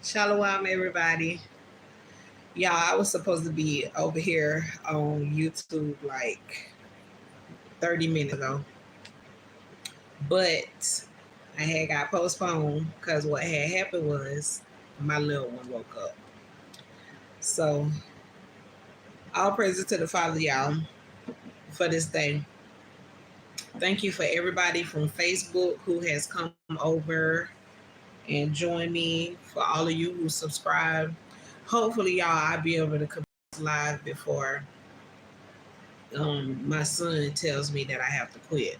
Shalom, everybody. Y'all, I was supposed to be over here on YouTube like 30 minutes ago, but I had got postponed because what had happened was my little one woke up. So, all praises to the Father, y'all, for this day. Thank you for everybody from Facebook who has come over and joined me, for all of you who subscribe. Hopefully, y'all, I'll be able to come live before my son tells me that I have to quit.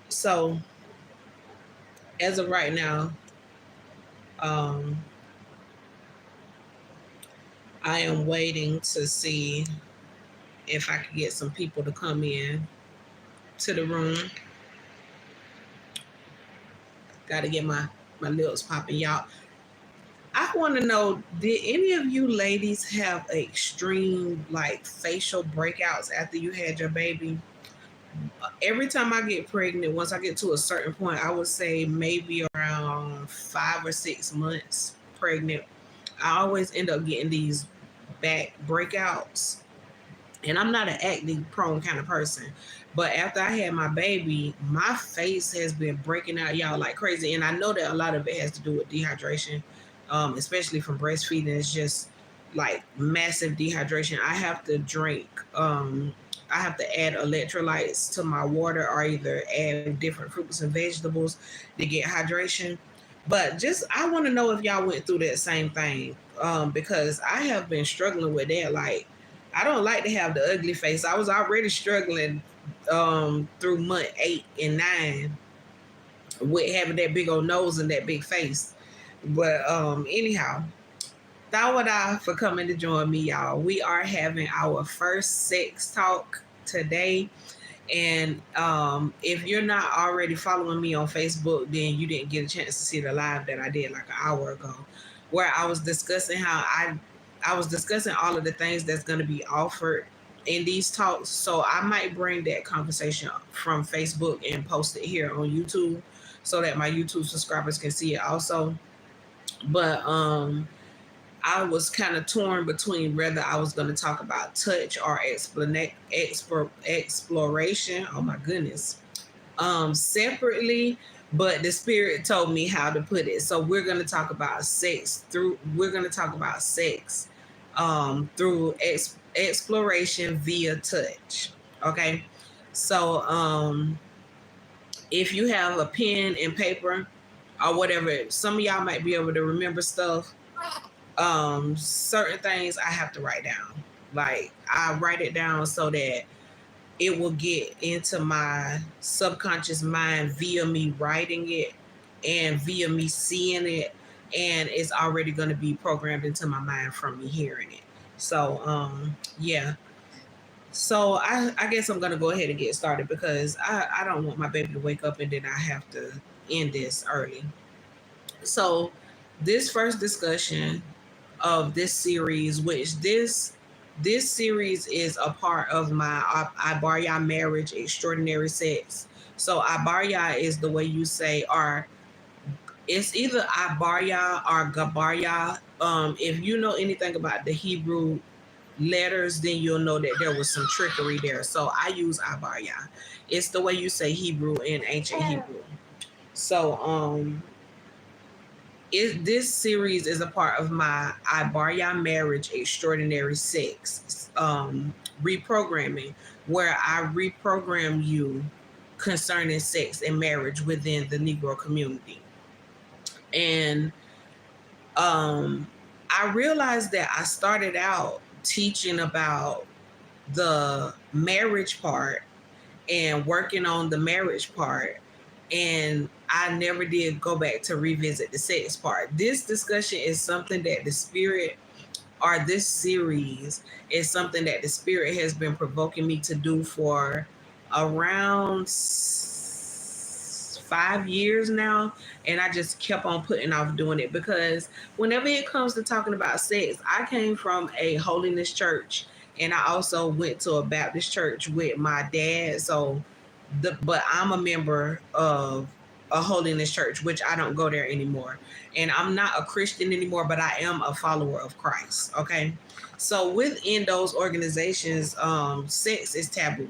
So as of right now, um, I am waiting to see if I can get some people to come in to the room. Got to get my lips popping, y'all. I want to know, did any of you ladies have extreme like facial breakouts after you had your baby? Every time I get pregnant, once I get to a certain point, I would say maybe around 5 or 6 months pregnant, I always end up getting these back breakouts. And I'm not an acne prone kind of person. But after I had my baby, my face has been breaking out, y'all, like crazy. And I know that a lot of it has to do with dehydration, especially from breastfeeding. It's just like massive dehydration. I have to drink, I have to add electrolytes to my water or either add different fruits and vegetables to get hydration. But just, I want to know if y'all went through that same thing, because I have been struggling with that. Like, I don't like to have the ugly face. I was already struggling through month 8 and 9 with having that big old nose and that big face. But anyhow, Tawada for coming to join me, y'all. We are having our first sex talk today. And if you're not already following me on Facebook, then you didn't get a chance to see the live that I did like an hour ago, where I was discussing how I was discussing all of the things that's going to be offered in these talks. So I might bring that conversation from Facebook and post it here on YouTube so that my YouTube subscribers can see it also. But I was kind of torn between whether I was going to talk about touch or exploration. Oh my goodness. Separately, but the spirit told me how to put it. So we're going to talk about sex through exploration via touch. Okay. So if you have a pen and paper or whatever, some of y'all might be able to remember stuff. Certain things I have to write down. Like, I write it down so that it will get into my subconscious mind via me writing it and via me seeing it, and it's already going to be programmed into my mind from me hearing it. So yeah. So I guess I'm going to go ahead and get started because I don't want my baby to wake up and then I have to end this early. So this first discussion of this series, which this series is a part of my Ibarya marriage extraordinary sex. So Ibarya is the way you say, or it's either Ibarya or Gabarya. If you know anything about the Hebrew letters, then you'll know that there was some trickery there. So I use Ibarya. It's the way you say Hebrew in ancient Hebrew. So this series is a part of my Ibarya marriage extraordinary sex reprogramming, where I reprogram you concerning sex and marriage within the Negro community. And I realized that I started out teaching about the marriage part and working on the marriage part, and I never did go back to revisit the sex part. This discussion is something that the spirit, or this series is something that the spirit has been provoking me to do for around 5 years now. And I just kept on putting off doing it because whenever it comes to talking about sex, I came from a holiness church and I also went to a Baptist church with my dad. So but I'm a member of a holiness church, which I don't go there anymore. And I'm not a Christian anymore, but I am a follower of Christ. Okay. So within those organizations, sex is taboo.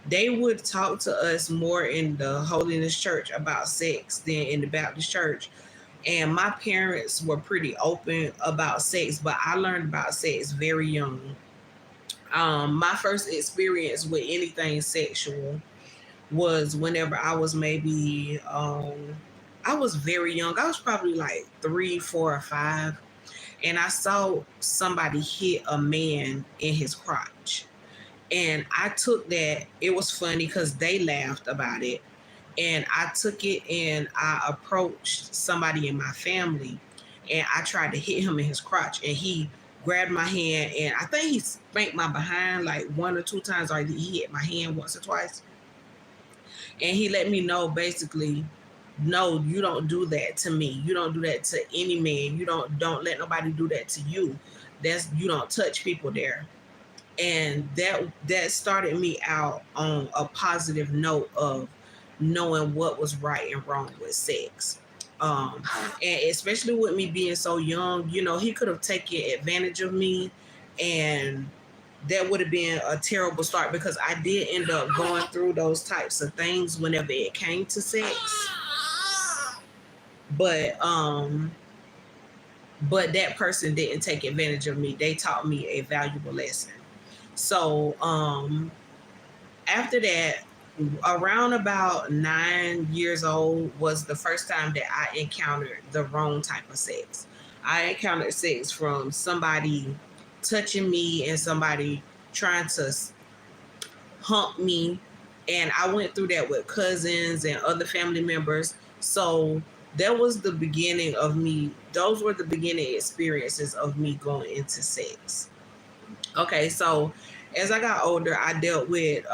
They would talk to us more in the holiness church about sex than in the Baptist church. And my parents were pretty open about sex, but I learned about sex very young. My first experience with anything sexual was whenever I was maybe I was very young. I was probably like 3, 4, or 5, and I saw somebody hit a man in his crotch. And I took that, it was funny because they laughed about it. And I took it and I approached somebody in my family and I tried to hit him in his crotch. And he grabbed my hand and I think he spanked my behind like 1 or 2 times, or he hit my hand once or twice. And he let me know basically, no, you don't do that to me. You don't do that to any man. You don't let nobody do that to you. You don't touch people there. And that started me out on a positive note of knowing what was right and wrong with sex. And especially with me being so young, he could have taken advantage of me, and that would have been a terrible start because I did end up going through those types of things whenever it came to sex. But that person didn't take advantage of me. They taught me a valuable lesson. So after that, around about 9 years old was the first time that I encountered the wrong type of sex. I encountered sex from somebody touching me and somebody trying to hump me. And I went through that with cousins and other family members. So that was the beginning of me. Those were the beginning experiences of me going into sex. Okay, so as I got older, I dealt with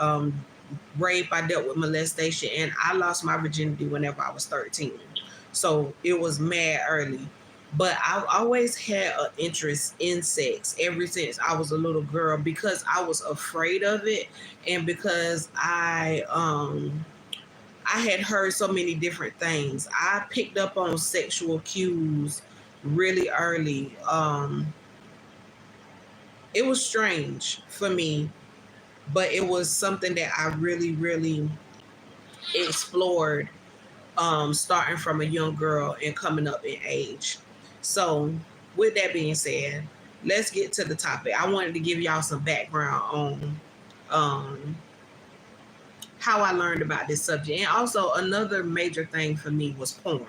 rape, I dealt with molestation, and I lost my virginity whenever I was 13. So it was mad early. But I've always had an interest in sex ever since I was a little girl because I was afraid of it, and because I had heard so many different things. I picked up on sexual cues really early. It was strange for me, but it was something that I really, really explored, starting from a young girl and coming up in age. So with that being said, let's get to the topic. I wanted to give y'all some background on how I learned about this subject. And also another major thing for me was porn.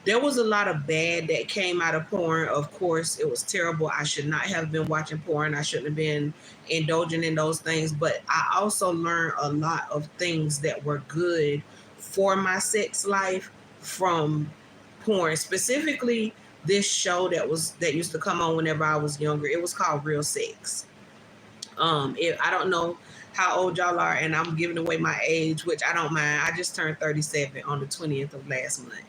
There was a lot of bad that came out of porn. Of course, it was terrible. I should not have been watching porn. I shouldn't have been indulging in those things. But I also learned a lot of things that were good for my sex life from porn. Specifically, this show that used to come on whenever I was younger. It was called Real Sex. I don't know how old y'all are, and I'm giving away my age, which I don't mind. I just turned 37 on the 20th of last month.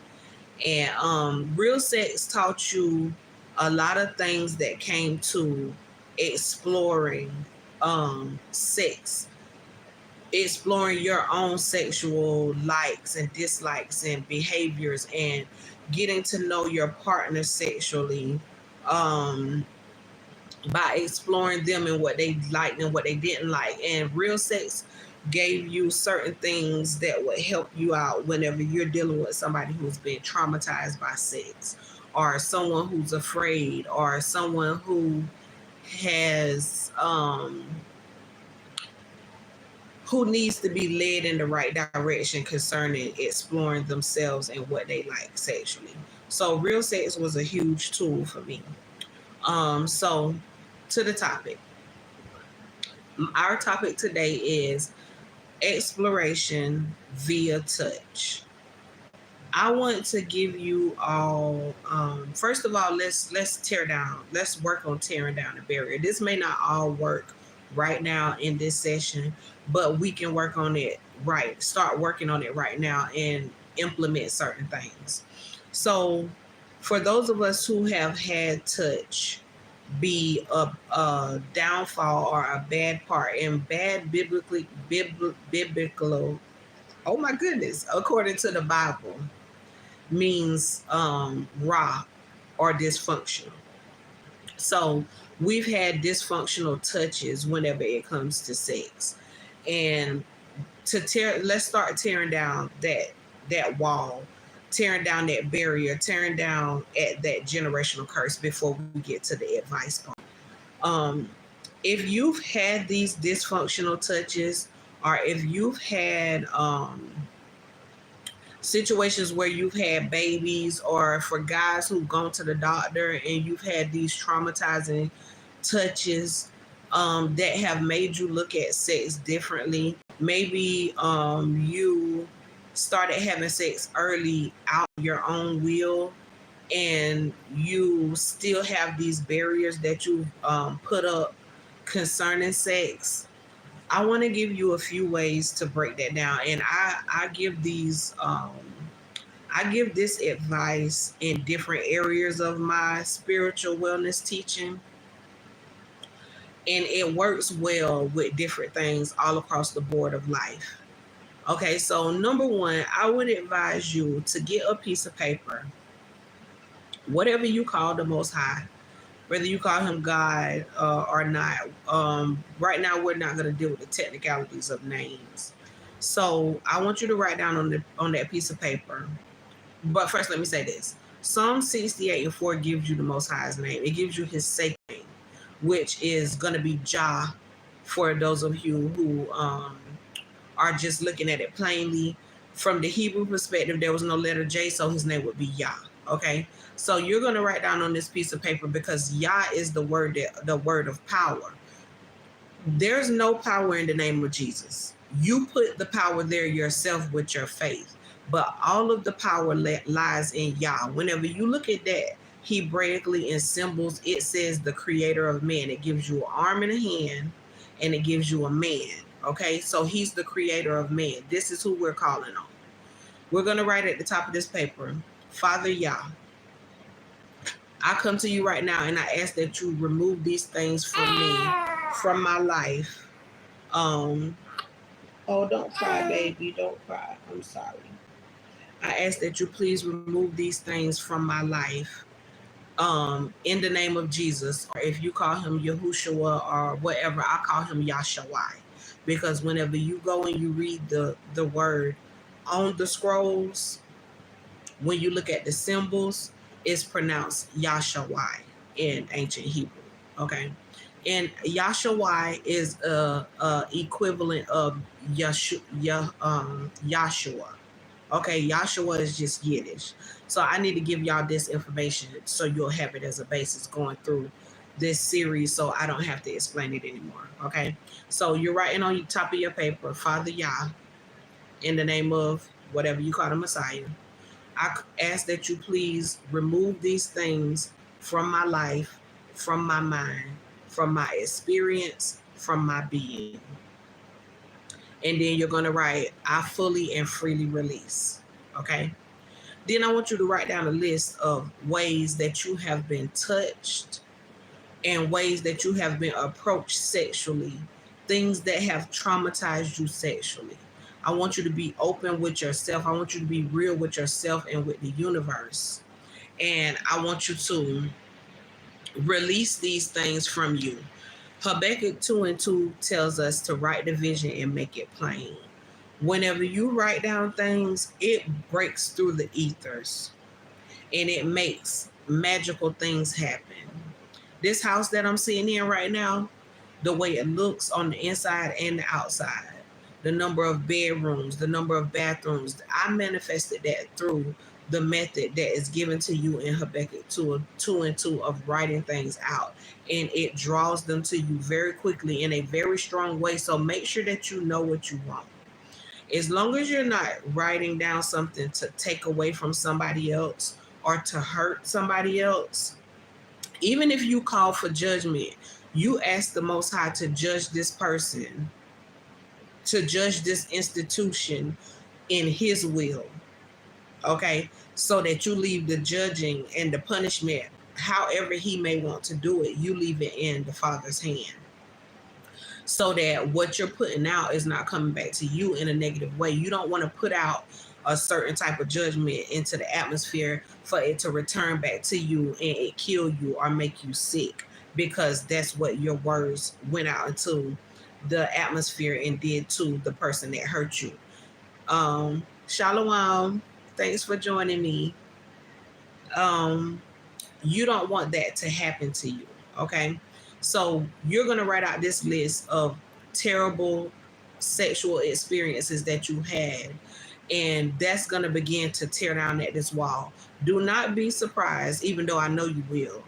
And Real Sex taught you a lot of things that came to exploring sex, exploring your own sexual likes and dislikes and behaviors, and getting to know your partner sexually by exploring them and what they liked and what they didn't like. And Real Sex gave you certain things that would help you out whenever you're dealing with somebody who's been traumatized by sex, or someone who's afraid, or someone who has who needs to be led in the right direction concerning exploring themselves and what they like sexually. So Real Sex was a huge tool for me. So to the topic. Our topic today is exploration via touch. I want to give you all, first of all, let's work on tearing down the barrier. This may not all work right now in this session, but we can work on it start working on it right now and implement certain things. So for those of us who have had touch be a downfall or a bad part, and bad biblical oh my goodness, according to the Bible, means raw or dysfunctional. So we've had dysfunctional touches whenever it comes to sex. And let's start tearing down that wall, tearing down that barrier, tearing down at that generational curse before we get to the advice part. Um, if you've had these dysfunctional touches, or if you've had situations where you've had babies, or for guys who've gone to the doctor and you've had these traumatizing touches that have made you look at sex differently. Maybe you started having sex early out of your own will, and you still have these barriers that you've put up concerning sex. I want to give you a few ways to break that down, and I give these I give this advice in different areas of my spiritual wellness teaching, and it works well with different things all across the board of life. Okay, so number one, I would advise you to get a piece of paper, whatever you call the Most High, whether you call him God or not. Right now, we're not going to deal with the technicalities of names. So I want you to write down on that piece of paper. But first, let me say this. Psalm 68:4 gives you the Most High's name. It gives you his sacred name, which is going to be Jah for those of you who are just looking at it plainly. From the Hebrew perspective, there was no letter J, so his name would be Yah. Okay, so you're going to write down on this piece of paper, because Yah is the word of power. There's no power in the name of Jesus. You put the power there yourself with your faith, but all of the power lies in Yah. Whenever you look at that Hebraically in symbols, it says the creator of man. It gives you an arm and a hand, and it gives you a man. Okay, so he's the creator of man. This is who we're calling on. We're going to write at the top of this paper, Father Yah, I come to you right now, and I ask that you remove these things from me, from my life. Oh, don't cry, baby. Don't cry. I'm sorry. I ask that you please remove these things from my life. In the name of Jesus, or if you call him Yahushua or whatever, I call him Yahshawai, because whenever you go and you read the word on the scrolls, when you look at the symbols, it's pronounced Yahshawai in ancient Hebrew. Okay, and Yahshawai is a equivalent of Yahshua. Okay, Yahshua is just Yiddish. So I need to give y'all this information so you'll have it as a basis going through this series, so I don't have to explain it anymore. Okay, so you're writing on the top of your paper, Father Yah, in the name of whatever you call the Messiah. I ask that you please remove these things from my life, from my mind, from my experience, from my being. And then you're going to write, I fully and freely release. Okay? Then I want you to write down a list of ways that you have been touched and ways that you have been approached sexually, things that have traumatized you sexually. I want you to be open with yourself. I want you to be real with yourself and with the universe. And I want you to release these things from you. Habakkuk 2:2 tells us to write the vision and make it plain. Whenever you write down things, it breaks through the ethers and it makes magical things happen. This house that I'm sitting in right now, the way it looks on the inside and the outside, the number of bedrooms, the number of bathrooms, I manifested that through the method that is given to you in Habakkuk 2:2 of writing things out. And it draws them to you very quickly in a very strong way. So make sure that you know what you want. As long as you're not writing down something to take away from somebody else or to hurt somebody else, even if you call for judgment, you ask the Most High to judge this person, to judge this institution in his will. Okay, so that you leave the judging and the punishment, however he may want to do it, you leave it in the Father's hand. so that what you're putting out is not coming back to you in a negative way. You don't want to put out a certain type of judgment into the atmosphere for it to return back to you and it kill you or make you sick, because that's what your words went out into the atmosphere and did to the person that hurt you. Shalom, thanks for joining me. You don't want that to happen to you. Okay, so you're going to write out this list of terrible sexual experiences that you had, and that's going to begin to tear down at this wall. Do not be surprised, even though I know you will.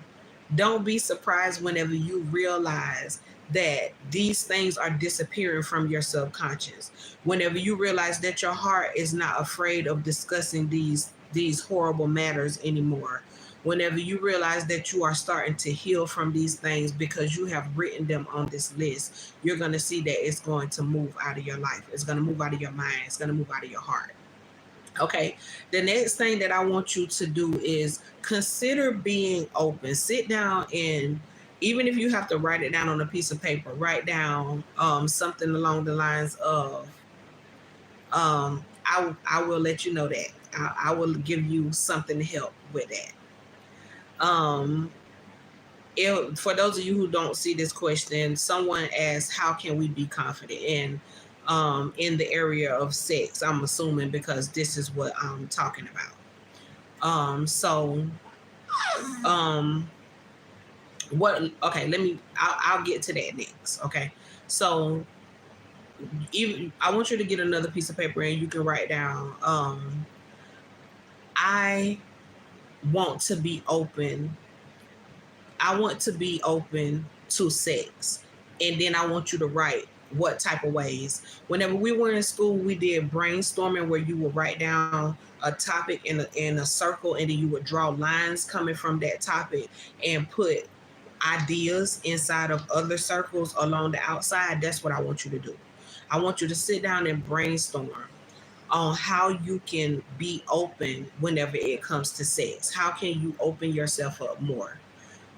Don't be surprised whenever you realize that these things are disappearing from your subconscious. Whenever you realize that your heart is not afraid of discussing these horrible matters anymore. Whenever you realize that you are starting to heal from these things because you have written them on this list, you're going to see that it's going to move out of your life. It's going to move out of your mind. It's going to move out of your heart. Okay, the next thing that I want you to do is consider being open. Sit down, and even if you have to write it down on a piece of paper, write down something along the lines of, I will let you know that. I will give you something to help with that. For those of you who don't see this question, someone asked, how can we be confident in the area of sex? I'm assuming because this is what I'm talking about. I'll get to that next. Okay, so I want you to get another piece of paper and you can write down, I want to be open. I want to be open to sex. And then I want you to write what type of ways. Whenever we were in school, we did brainstorming where you would write down a topic in a circle, and then you would draw lines coming from that topic and put ideas inside of other circles along the outside. That's what I want you to do. I want you to sit down and brainstorm on how you can be open whenever it comes to sex. How can you open yourself up more?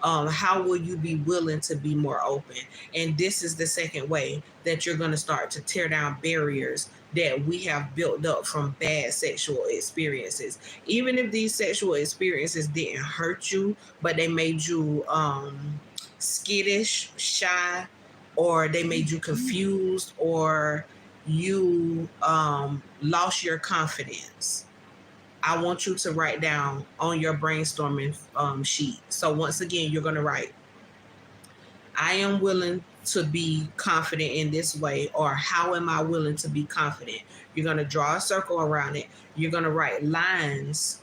How will you be willing to be more open? And this is the second way that you're going to start to tear down barriers that we have built up from bad sexual experiences. Even if these sexual experiences didn't hurt you, but they made you skittish, shy, or they made you confused, or you lost your confidence, I want you to write down on your brainstorming sheet. So once again, you're going to write, I am willing to be confident in this way, or how am I willing to be confident? You're going to draw a circle around it. You're going to write lines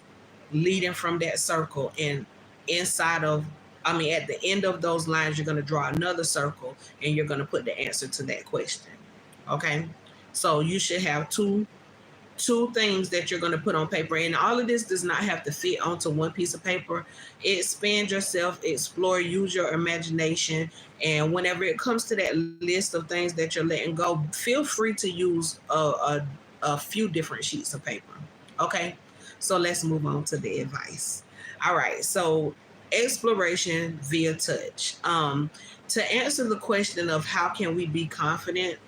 leading from that circle, and at the end of those lines, you're going to draw another circle, and you're going to put the answer to that question. Okay? So you should have two things that you're going to put on paper, and all of this does not have to fit onto one piece of paper. Expand yourself, explore, use your imagination, and whenever it comes to that list of things that you're letting go, feel free to use a few different sheets of paper. Okay, so let's move on to the advice. All right, so exploration via touch. To answer the question of how can we be confident,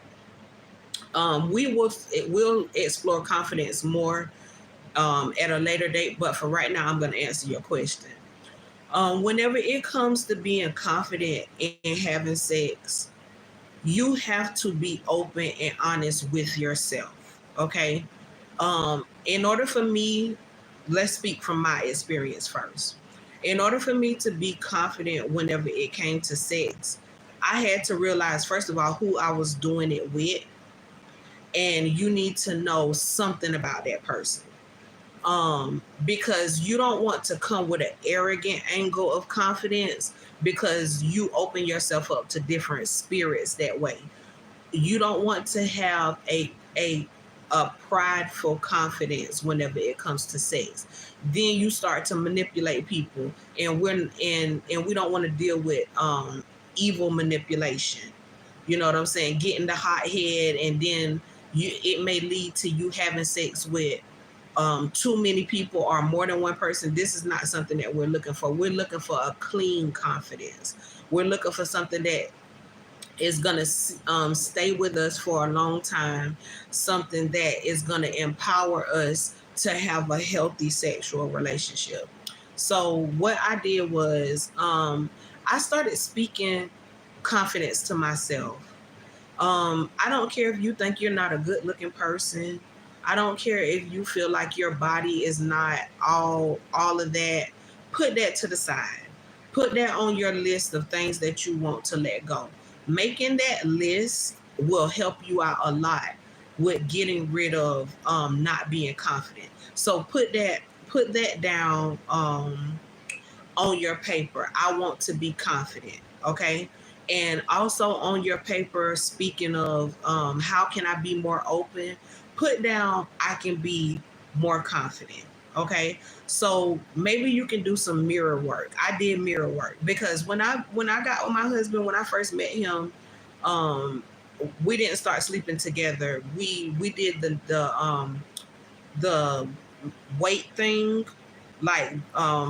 we'll explore confidence more at a later date, but for right now, I'm going to answer your question. Whenever it comes to being confident in having sex, you have to be open and honest with yourself. Okay. In order for me, let's speak from my experience first. In order for me to be confident whenever it came to sex, I had to realize, first of all, who I was doing it with. And you need to know something about that person. Because you don't want to come with an arrogant angle of confidence, because you open yourself up to different spirits that way. You don't want to have a prideful confidence whenever it comes to sex. Then you start to manipulate people, and we don't want to deal with evil manipulation. You know what I'm saying? Getting the hot head, and then it may lead to you having sex with too many people or more than one person. This is not something that we're looking for. We're looking for a clean confidence. We're looking for something that is going to stay with us for a long time, something that is going to empower us to have a healthy sexual relationship. So what I did was I started speaking confidence to myself. I don't care if you think you're not a good looking person. I don't care if you feel like your body is not all of that. Put that to the side. Put that on your list of things that you want to let go. Making that list will help you out a lot with getting rid of not being confident. So put that down on your paper. I want to be confident. Okay. And also on your paper, speaking of how can I be more open, put down I can be more confident. Okay. So maybe you can do some mirror work. I did mirror work because when I got with my husband, when I first met him, um, we didn't start sleeping together. We did the weight thing. Like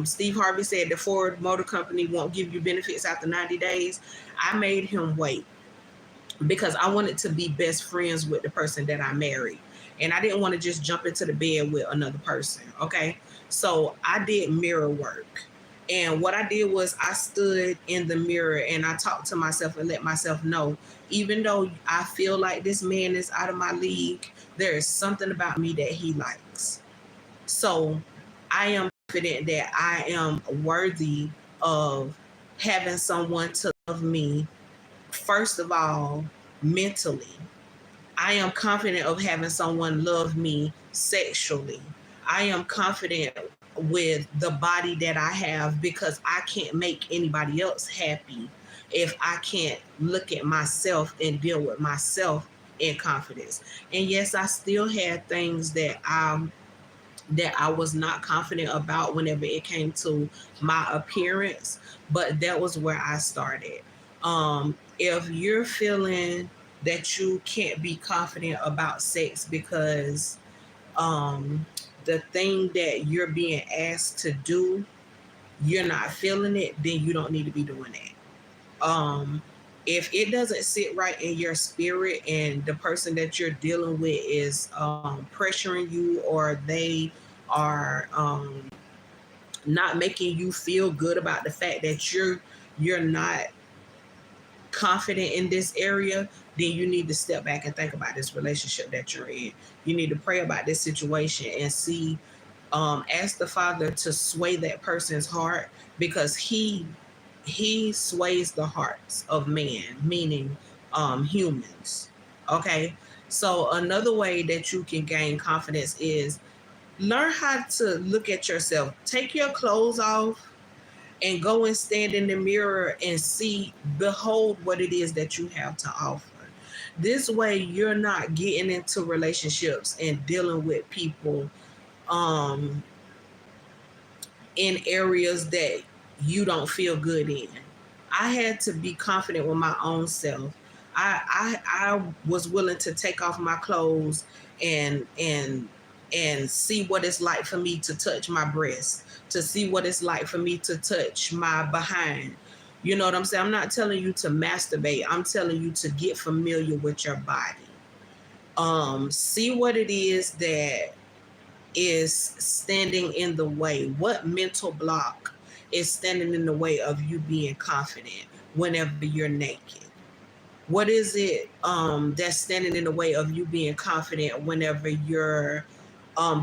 Steve Harvey said, the Ford Motor Company won't give you benefits after 90 days. I made him wait because I wanted to be best friends with the person that I married. And I didn't want to just jump into the bed with another person. Okay. So I did mirror work. And what I did was I stood in the mirror and I talked to myself and let myself know, even though I feel like this man is out of my league, there is something about me that he likes. So I am confident that I am worthy of having someone to love me, first of all, mentally. I am confident of having someone love me sexually. I am confident with the body that I have because I can't make anybody else happy if I can't look at myself and deal with myself in confidence. And yes, I still had things that I was not confident about whenever it came to my appearance, but that was where I started. If you're feeling that you can't be confident about sex because the thing that you're being asked to do, you're not feeling it, then you don't need to be doing that. If it doesn't sit right in your spirit and the person that you're dealing with is pressuring you, or they are not making you feel good about the fact that you're not confident in this area, then you need to step back and think about this relationship that you're in. You need to pray about this situation and see, ask the Father to sway that person's heart, because he sways the hearts of man, meaning humans. Okay. So another way that you can gain confidence is learn how to look at yourself. Take your clothes off and go and stand in the mirror and see, behold what it is that you have to offer. This way you're not getting into relationships and dealing with people um in areas that you don't feel good in. I had to be confident with my own self. I was willing to take off my clothes and see what it's like for me to touch my breasts, to see what it's like for me to touch my behind. You know what I'm saying? I'm not telling you to masturbate. I'm telling you to get familiar with your body. See what it is that is standing in the way. What mental block is standing in the way of you being confident whenever you're naked? What is it that's standing in the way of you being confident whenever you're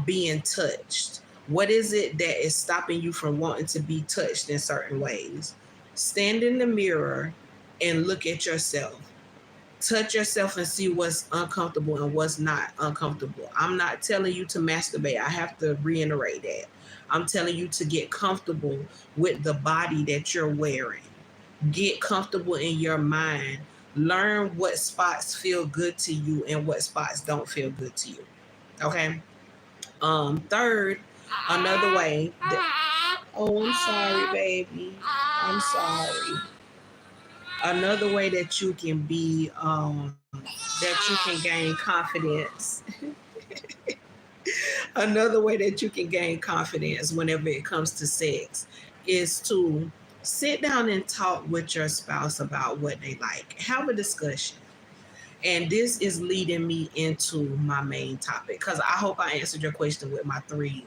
being touched? What is it that is stopping you from wanting to be touched in certain ways? Stand in the mirror and look at yourself. Touch yourself and see what's uncomfortable and what's not uncomfortable. I'm not telling you to masturbate. I have to reiterate that. I'm telling you to get comfortable with the body that you're wearing. Get comfortable in your mind. Learn what spots feel good to you and what spots don't feel good to you. Okay. Third, another way that, oh, I'm sorry, baby. I'm sorry. Another way that you can be that you can gain confidence. Another way that you can gain confidence whenever it comes to sex is to sit down and talk with your spouse about what they like. Have a discussion. And this is leading me into my main topic, because I hope I answered your question with my three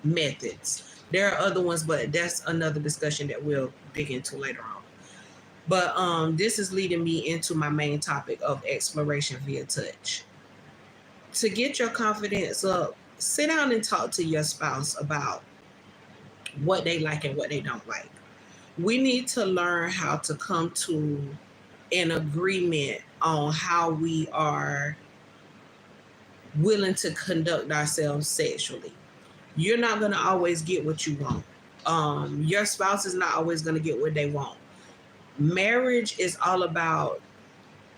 methods. There are other ones, but that's another discussion that we'll dig into later on. But this is leading me into my main topic of exploration via touch. To get your confidence up, sit down and talk to your spouse about what they like and what they don't like. We need to learn how to come to an agreement on how we are willing to conduct ourselves sexually. You're not going to always get what you want. Your spouse is not always going to get what they want. Marriage is all about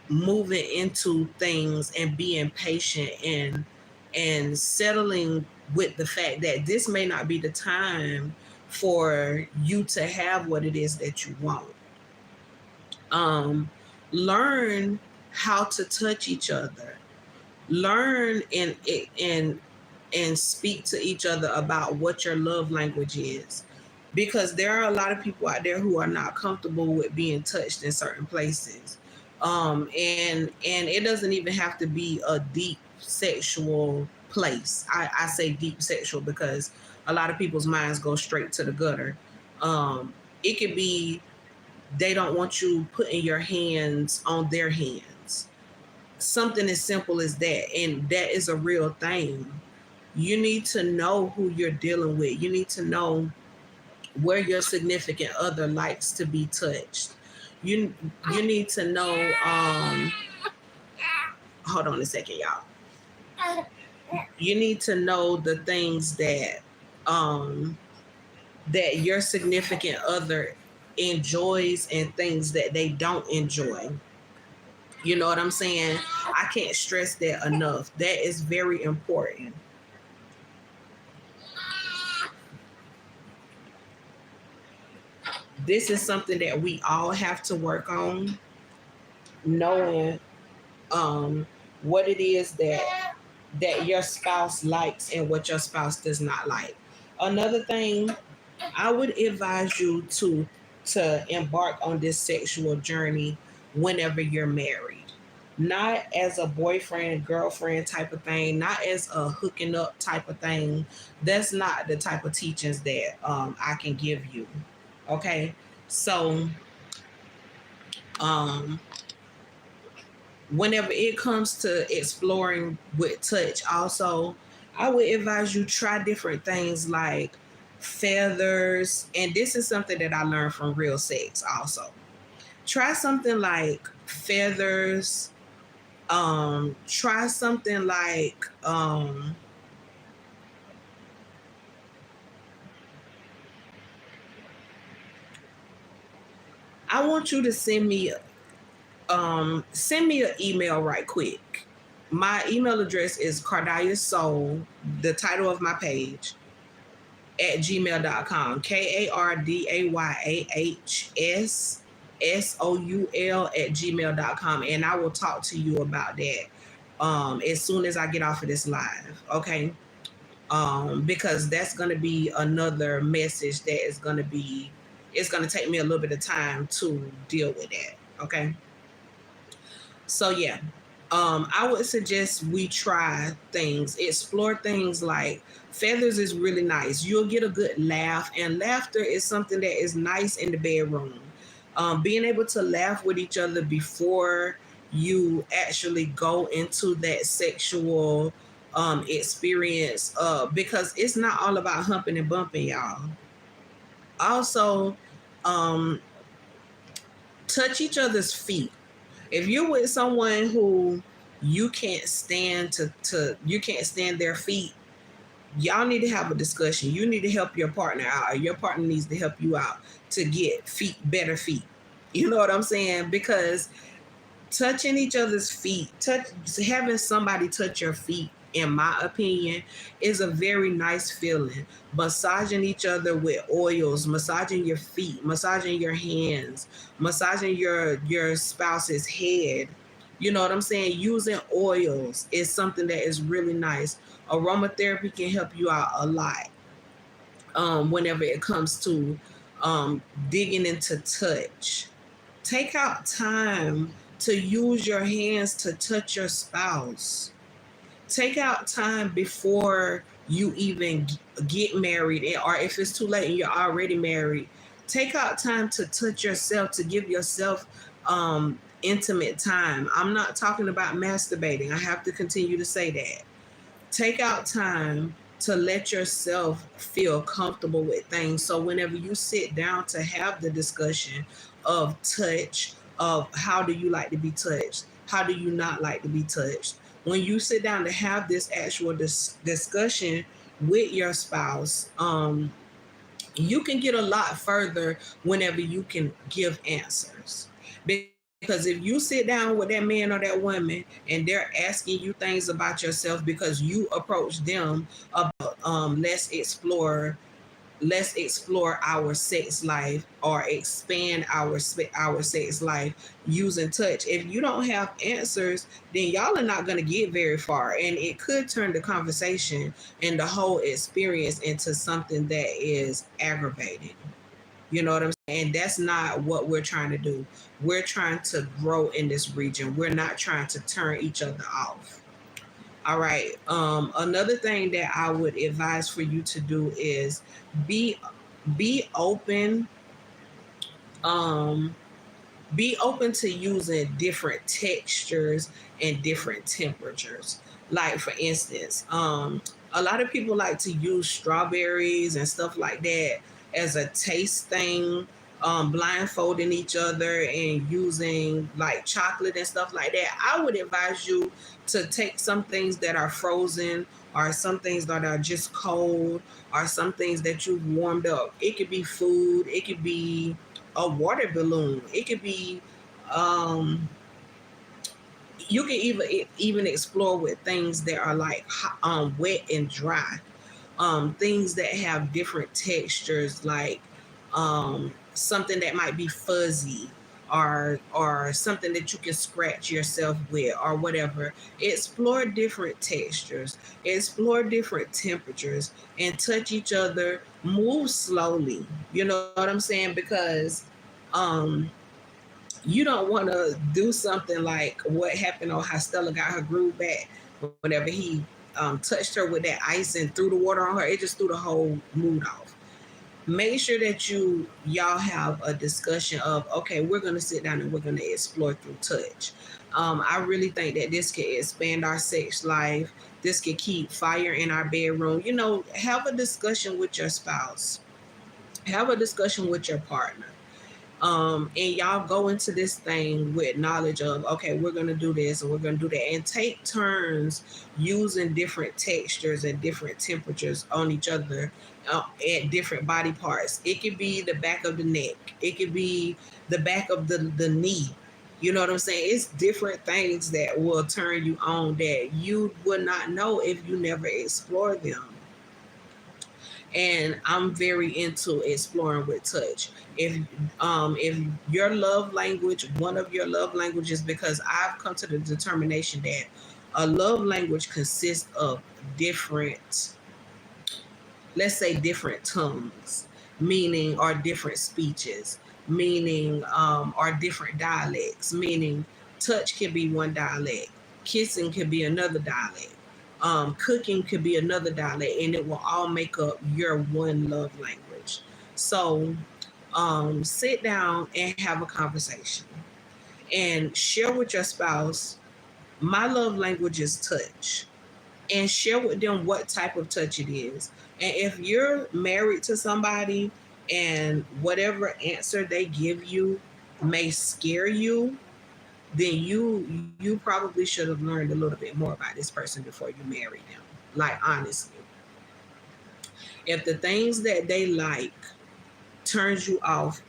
moving into things and being patient and settling with the fact that this may not be the time for you to have what it is that you want. Learn how to touch each other. Learn and speak to each other about what your love language is, because there are a lot of people out there who are not comfortable with being touched in certain places. And it doesn't even have to be a deep sexual place. I say deep sexual because a lot of people's minds go straight to the gutter. It could be they don't want you putting your hands on their hands. Something as simple as that. And that is a real thing. You need to know who you're dealing with. You need to know where your significant other likes to be touched. You need to know, hold on a second, y'all. You need to know the things that that your significant other enjoys and things that they don't enjoy. You know what I'm saying? I can't stress that enough. That is very important. This is something that we all have to work on, knowing what it is that your spouse likes and what your spouse does not like. Another thing, I would advise you to embark on this sexual journey whenever you're married. Not as a boyfriend, girlfriend type of thing, not as a hooking up type of thing. That's not the type of teachings that I can give you. Okay? So whenever it comes to exploring with touch, also, I would advise you try different things like feathers. And this is something that I learned from Real Sex also. Try something like feathers. Try something like I want you to send me an email right quick. My email address is KARADYAH'S, the title of my page, at gmail.com. KARDAYHSSOUL at gmail.com. And I will talk to you about that as soon as I get off of this live. Okay. Because that's going to be another message that is going to be, it's going to take me a little bit of time to deal with that. Okay. So yeah, I would suggest we try things, explore things like feathers is really nice. You'll get a good laugh, and laughter is something that is nice in the bedroom. Being able to laugh with each other before you actually go into that sexual experience, because it's not all about humping and bumping, y'all. Also, touch each other's feet. If you're with someone who you can't stand you can't stand their feet, y'all need to have a discussion. You need to help your partner out, or your partner needs to help you out to get better feet. You know what I'm saying? Because touching each other's feet, having somebody touch your feet, in my opinion, is a very nice feeling. Massaging each other with oils, massaging your feet, massaging your hands, massaging your spouse's head. You know what I'm saying? Using oils is something that is really nice. Aromatherapy can help you out a lot. whenever it comes to digging into touch. Take out time to use your hands to touch your spouse. Take out time before you even get married, or if it's too late and you're already married, take out time to touch yourself, to give yourself intimate time. I'm not talking about masturbating. I have to continue to say that. Take out time to let yourself feel comfortable with things. So whenever you sit down to have the discussion of touch, of how do you like to be touched, how do you not like to be touched, when you sit down to have this actual discussion with your spouse, you can get a lot further whenever you can give answers. Because if you sit down with that man or that woman and they're asking you things about yourself because you approach them about let's explore our sex life, or expand our sex life using touch. If you don't have answers, then y'all are not going to get very far, and it could turn the conversation and the whole experience into something that is aggravating. You know what I'm saying? And that's not what we're trying to do. We're trying to grow in this region. We're not trying to turn each other off. All right. Another thing that I would advise for you to do is be be open. Um, be open to using different textures and different temperatures. Like for instance, a lot of people like to use strawberries and stuff like that as a taste thing, blindfolding each other and using like chocolate and stuff like that. I would advise you to take some things that are frozen, or some things that are just cold, or some things that you've warmed up. It could be food, it could be a water balloon, it could be um you can even explore with things that are like wet and dry, things that have different textures, like something that might be fuzzy, or something that you can scratch yourself with, or whatever. Explore different textures, explore different temperatures, and touch each other. Move slowly. You know what I'm saying? Because um you don't want to do something like what happened on how Stella got her groove back whenever he touched her with that ice and threw the water on her. It just threw the whole mood off. Make sure that y'all have a discussion of, okay, we're going to sit down and we're going to explore through touch. I really think that this can expand our sex life. This can keep fire in our bedroom. Have a discussion with your spouse. Have a discussion with your partner, and y'all go into this thing with knowledge of, okay, we're going to do this and we're going to do that, and take turns using different textures and different temperatures on each other, at different body parts. It could be the back of the neck, it could be the back of the knee. You know what I'm saying? It's different things that will turn you on that you would not know if you never explored them. And I'm very into exploring with touch. If your love language, one of your love languages, because I've come to the determination that a love language consists of different, let's say different tongues, meaning, or different speeches, meaning, or different dialects, meaning touch can be one dialect, kissing can be another dialect, cooking could be another dialect, and it will all make up your one love language. So sit down and have a conversation and share with your spouse, my love language is touch, and share with them what type of touch it is. And if you're married to somebody and whatever answer they give you may scare you, then you probably should have learned a little bit more about this person before you married them. Like honestly, if the things that they like turns you off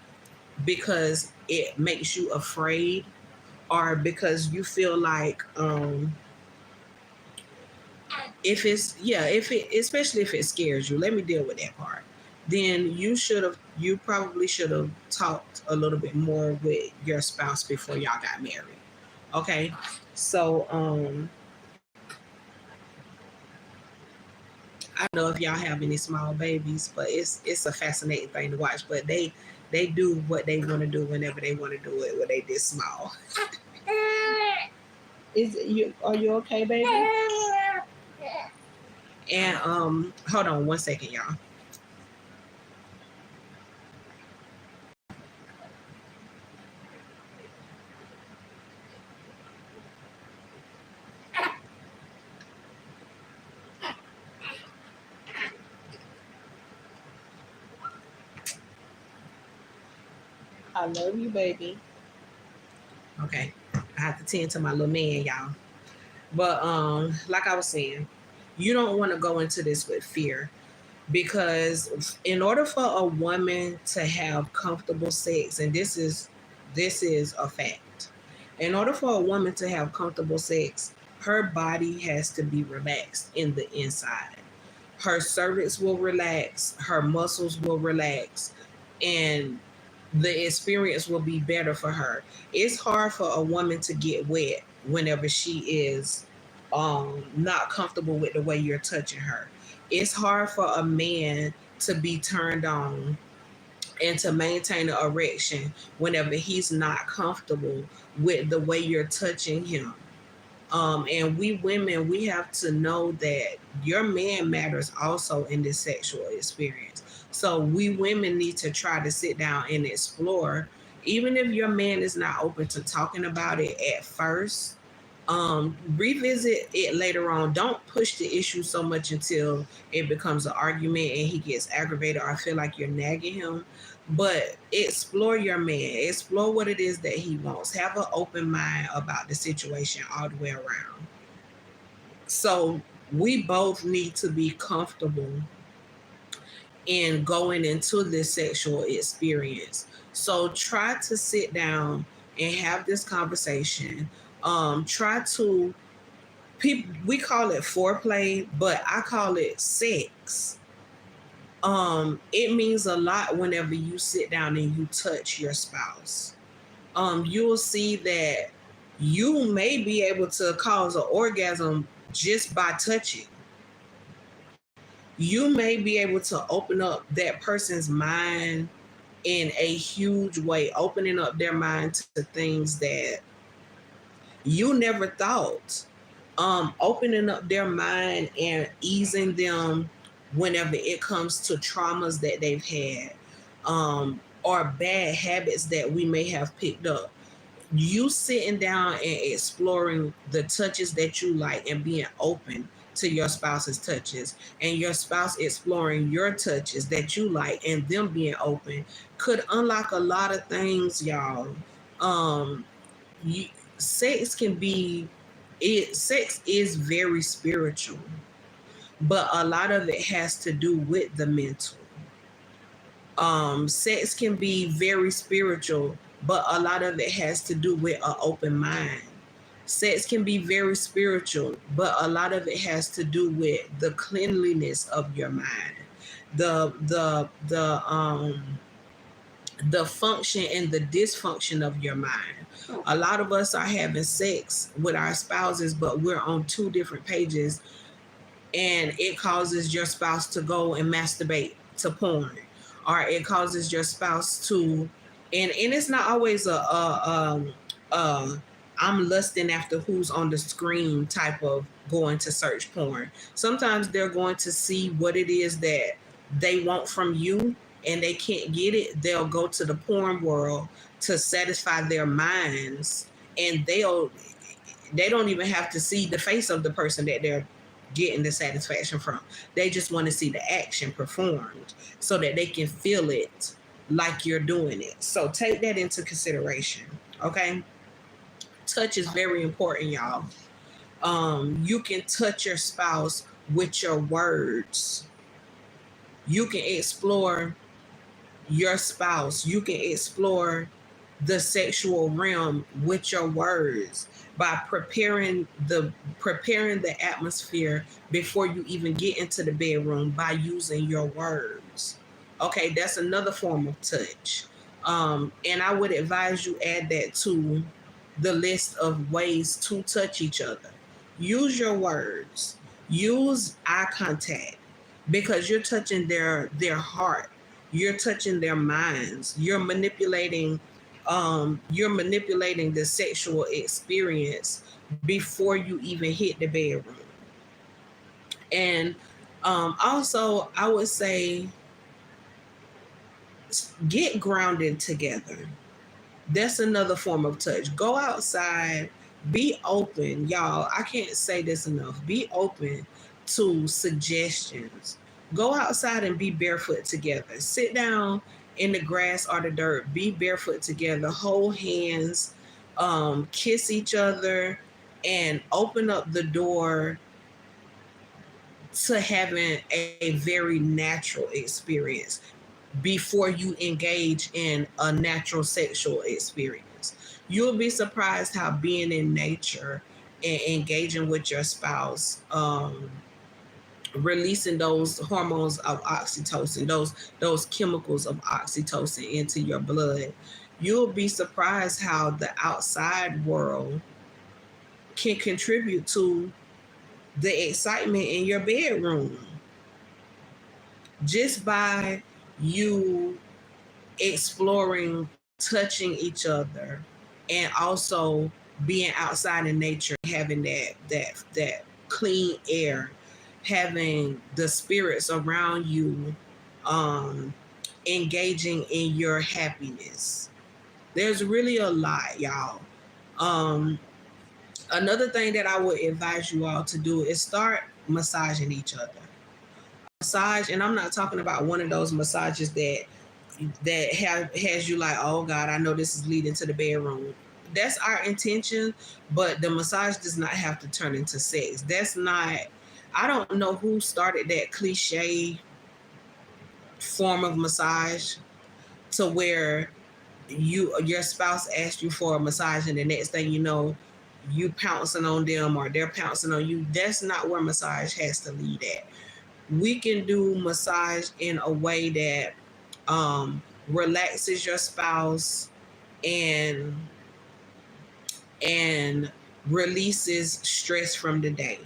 because it makes you afraid, or because you feel like if it's, yeah, if it, especially if it scares you, let me deal with that part, then you probably should have talked a little bit more with your spouse before y'all got married. Okay. So I don't know if y'all have any small babies, but it's a fascinating thing to watch. But they do what they want to do whenever they want to do it when they this small. Is it, you are you okay, baby? And hold on one second, y'all. I love you, baby. Okay, I have to tend to my little man, y'all. But like I was saying, you don't want to go into this with fear, because in order for a woman to have comfortable sex, and this is a fact, in order for a woman to have comfortable sex, her body has to be relaxed in the inside. Her cervix will relax, her muscles will relax, and the experience will be better for her. It's hard for a woman to get wet whenever she is not comfortable with the way you're touching her. It's hard for a man to be turned on and to maintain an erection whenever he's not comfortable with the way you're touching him. And we women, we have to know that your man matters also in this sexual experience. So we women need to try to sit down and explore, even if your man is not open to talking about it at first. Revisit it later on. Don't push the issue so much until it becomes an argument and he gets aggravated or feel like you're nagging him. But explore your man, explore what it is that he wants, have an open mind about the situation all the way around. So we both need to be comfortable in going into this sexual experience. So try to sit down and have this conversation. Try to, people, we call it foreplay, but I call it sex. It means a lot whenever you sit down and you touch your spouse. You'll see that you may be able to cause an orgasm just by touching. You may be able to open up that person's mind in a huge way, opening up their mind to things that you never thought. Opening up their mind and easing them whenever it comes to traumas that they've had, or bad habits that we may have picked up. You sitting down and exploring the touches that you like and being open to your spouse's touches, and your spouse exploring your touches that you like and them being open, could unlock a lot of things, y'all. um you, sex can be it sex is very spiritual, but a lot of it has to do with the mental. Sex can be very spiritual, but a lot of it has to do with an open mind. Sex can be very spiritual, but a lot of it has to do with the cleanliness of your mind, the function and the dysfunction of your mind. A lot of us are having sex with our spouses, but we're on two different pages, and it causes your spouse to go and masturbate to porn, or it causes your spouse to, and it's not always a I'm lusting after who's on the screen type of going to search porn. Sometimes they're going to see what it is that they want from you and they can't get it. They'll go to the porn world to satisfy their minds, and they don't even have to see the face of the person that they're getting the satisfaction from. They just want to see the action performed so that they can feel it like you're doing it. So take that into consideration. Okay. Touch is very important, y'all. You can touch your spouse with your words. You can explore your spouse. You can explore the sexual realm with your words by preparing the atmosphere before you even get into the bedroom by using your words. Okay, that's another form of touch. And I would advise you add that to the list of ways to touch each other. Use your words. Use eye contact. because you're touching their heart, you're touching their minds, you're manipulating the sexual experience before you even hit the bedroom. And also, I would say get grounded together. That's another form of touch. Go outside, be open, y'all. I can't say this enough. Be open to suggestions. Go outside and be barefoot together. Sit down in the grass or the dirt. Be barefoot together. Hold hands, kiss each other, and open up the door to having a very natural experience before you engage in a natural sexual experience. You'll be surprised how being in nature and engaging with your spouse, releasing those hormones of oxytocin, those chemicals of oxytocin into your blood. You'll be surprised how the outside world can contribute to the excitement in your bedroom just by you exploring, touching each other, and also being outside in nature, having that clean air, having the spirits around you, engaging in your happiness. There's really a lot, y'all. Another thing that I would advise you all to do is start massaging each other. Massage, and I'm not talking about one of those massages that has you like, oh God, I know this is leading to the bedroom. That's our intention, but the massage does not have to turn into sex. That's not. I don't know who started that cliche form of massage to where your spouse asks you for a massage, and the next thing you know, you pouncing on them or they're pouncing on you. That's not where massage has to lead at. We can do massage in a way that relaxes your spouse and releases stress from the day.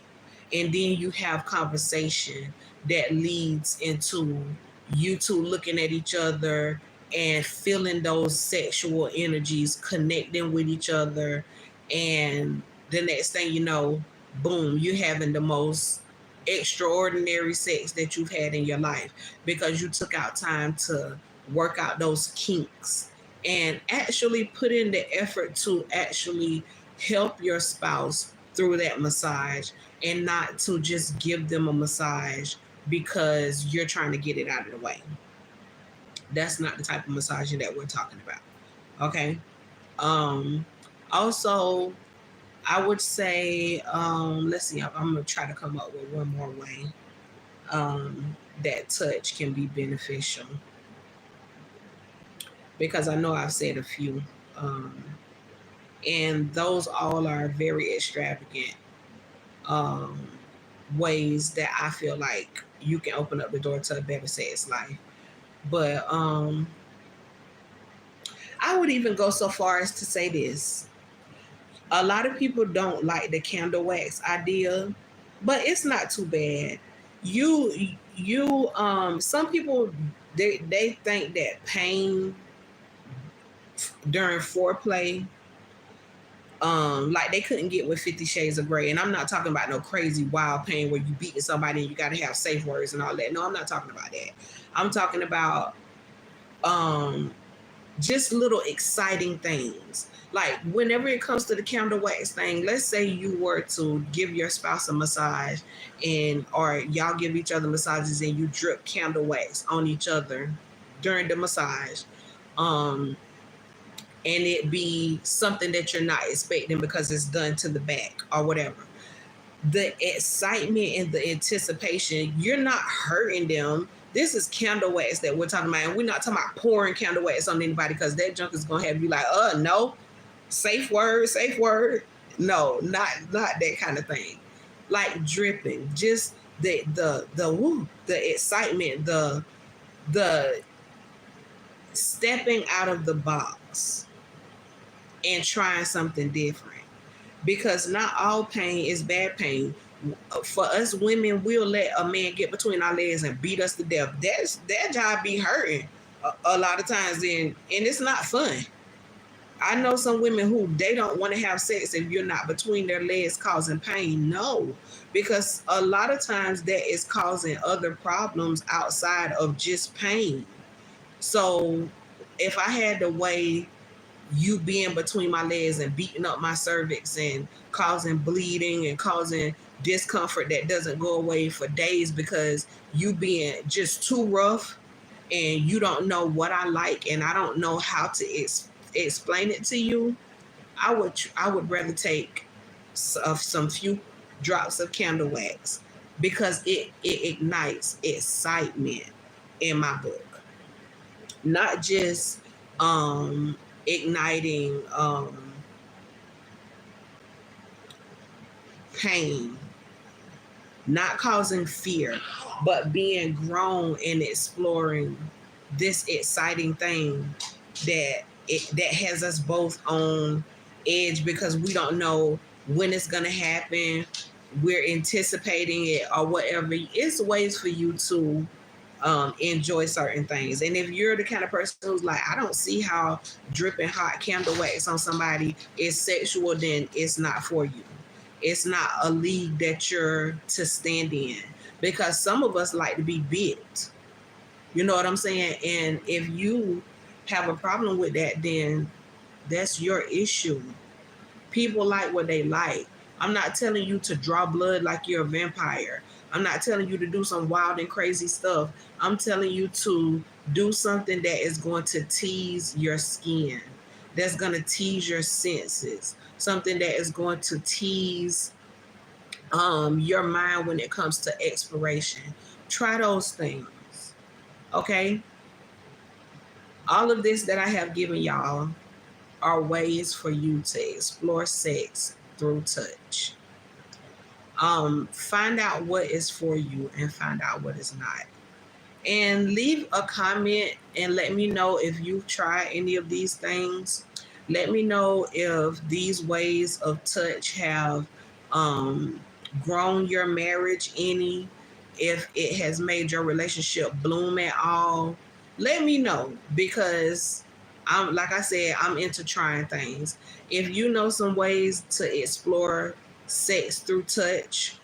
And then you have conversation that leads into you two looking at each other and feeling those sexual energies, connecting with each other. And the next thing you know, boom, you're having the most extraordinary sex that you've had in your life because you took out time to work out those kinks and actually put in the effort to actually help your spouse through that massage, and not to just give them a massage because you're trying to get it out of the way. That's not the type of massaging that we're talking about. Okay. Also, I would say, let's see, I'm going to try to come up with one more way that touch can be beneficial, because I know I've said a few. And those all are very extravagant ways that I feel like you can open up the door to a better sex life. But I would even go so far as to say this. A lot of people don't like the candle wax idea, but it's not too bad. You some people, they think that pain during foreplay, like they couldn't get with 50 Shades of Grey. And I'm not talking about no crazy wild pain where you beating somebody and you got to have safe words and all that. No, I'm not talking about that. I'm talking about just little exciting things. Like whenever it comes to the candle wax thing, let's say you were to give your spouse a massage, or y'all give each other massages and you drip candle wax on each other during the massage. And it be something that you're not expecting because it's done to the back or whatever. The excitement and the anticipation, you're not hurting them. This is candle wax that we're talking about. And we're not talking about pouring candle wax on anybody, because that junk is going to have you like, no, safe word. No, not that kind of thing. Like dripping, just the excitement, the stepping out of the box and trying something different, because not all pain is bad pain. For us women, we'll let a man get between our legs and beat us to death. That job be hurting a lot of times, and it's not fun. I know some women who they don't want to have sex if you're not between their legs causing pain. No, because a lot of times that is causing other problems outside of just pain. So if I had to weigh you being between my legs and beating up my cervix and causing bleeding and causing discomfort that doesn't go away for days because you being just too rough and you don't know what I like and I don't know how to explain it to you, I would rather take some few drops of candle wax because it ignites excitement in my book, not just igniting pain, not causing fear, but being grown and exploring this exciting thing that has us both on edge because we don't know when it's gonna happen. We're anticipating it or whatever. It's ways for you to enjoy certain things. And if you're the kind of person who's like, I don't see how dripping hot candle wax on somebody is sexual, then it's not for you. It's not a league that you're to stand in because some of us like to be bit. You know what I'm saying? And if you have a problem with that, then that's your issue. People like what they like. I'm not telling you to draw blood like you're a vampire. I'm not telling you to do some wild and crazy stuff. I'm telling you to do something that is going to tease your skin, that's going to tease your senses, something that is going to tease your mind when it comes to exploration. Try those things, okay? All of this that I have given y'all are ways for you to explore sex through touch. Find out what is for you and find out what is not. And leave a comment and let me know if you've tried any of these things. Let me know if these ways of touch have grown your marriage any, if it has made your relationship bloom at all. Let me know because like I said, I'm into trying things. If you know some ways to explore sex through touch,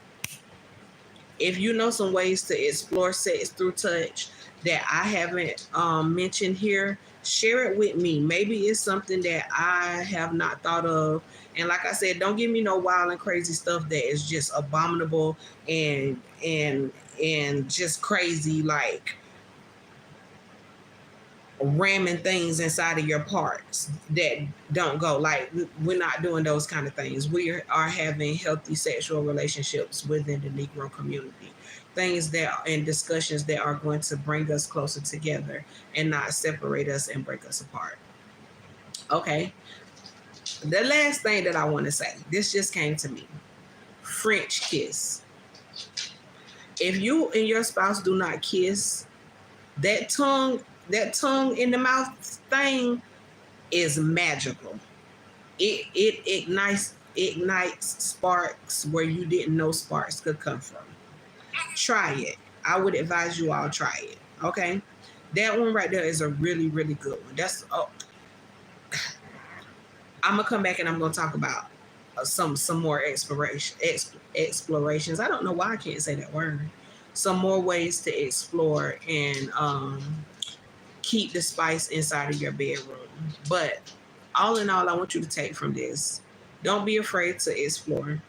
if you know some ways to explore sex through touch that I haven't mentioned here, share it with me. Maybe it's something that I have not thought of. And like I said, don't give me no wild and crazy stuff that is just abominable and just crazy, like ramming things inside of your parts that don't go. Like, we're not doing those kind of things. We are having healthy sexual relationships within the Negro community, things that and discussions that are going to bring us closer together and not separate us and break us apart. Okay, the last thing that I want to say, this just came to me: French kiss. If you and your spouse do not kiss, that tongue in the mouth thing is magical. It ignites sparks where you didn't know sparks could come from. Try it. I would advise you all try it. Okay, that one right there is a really, really good one. I'm gonna come back and I'm gonna talk about some more explorations. I don't know why I can't say that word. Some more ways to explore and keep the spice inside of your bedroom. But all in all, I want you to take from this: don't be afraid to explore.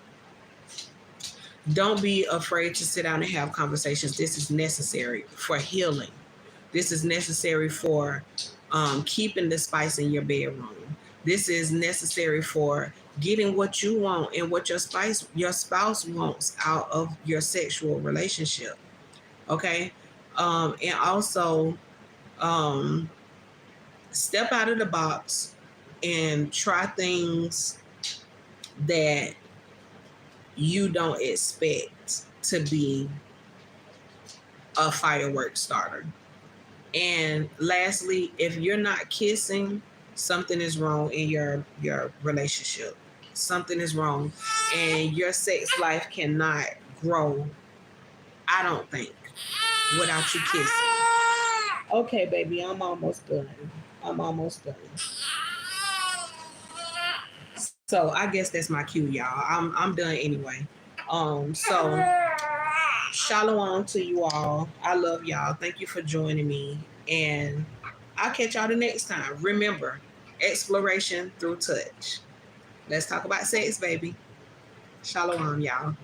Don't be afraid to sit down and have conversations. This is necessary for healing. This is necessary for keeping the spice in your bedroom. This is necessary for getting what you want and what your spouse wants out of your sexual relationship. Okay, and also step out of the box and try things that you don't expect to be a firework starter. And lastly, if you're not kissing, something is wrong in your relationship. Something is wrong, and your sex life cannot grow, I don't think, without you kissing. Okay, baby, I'm almost done. I'm almost done. So I guess that's my cue, y'all. I'm done anyway. So shalom to you all. I love y'all. Thank you for joining me. And I'll catch y'all the next time. Remember, exploration through touch. Let's talk about sex, baby. Shalom, y'all.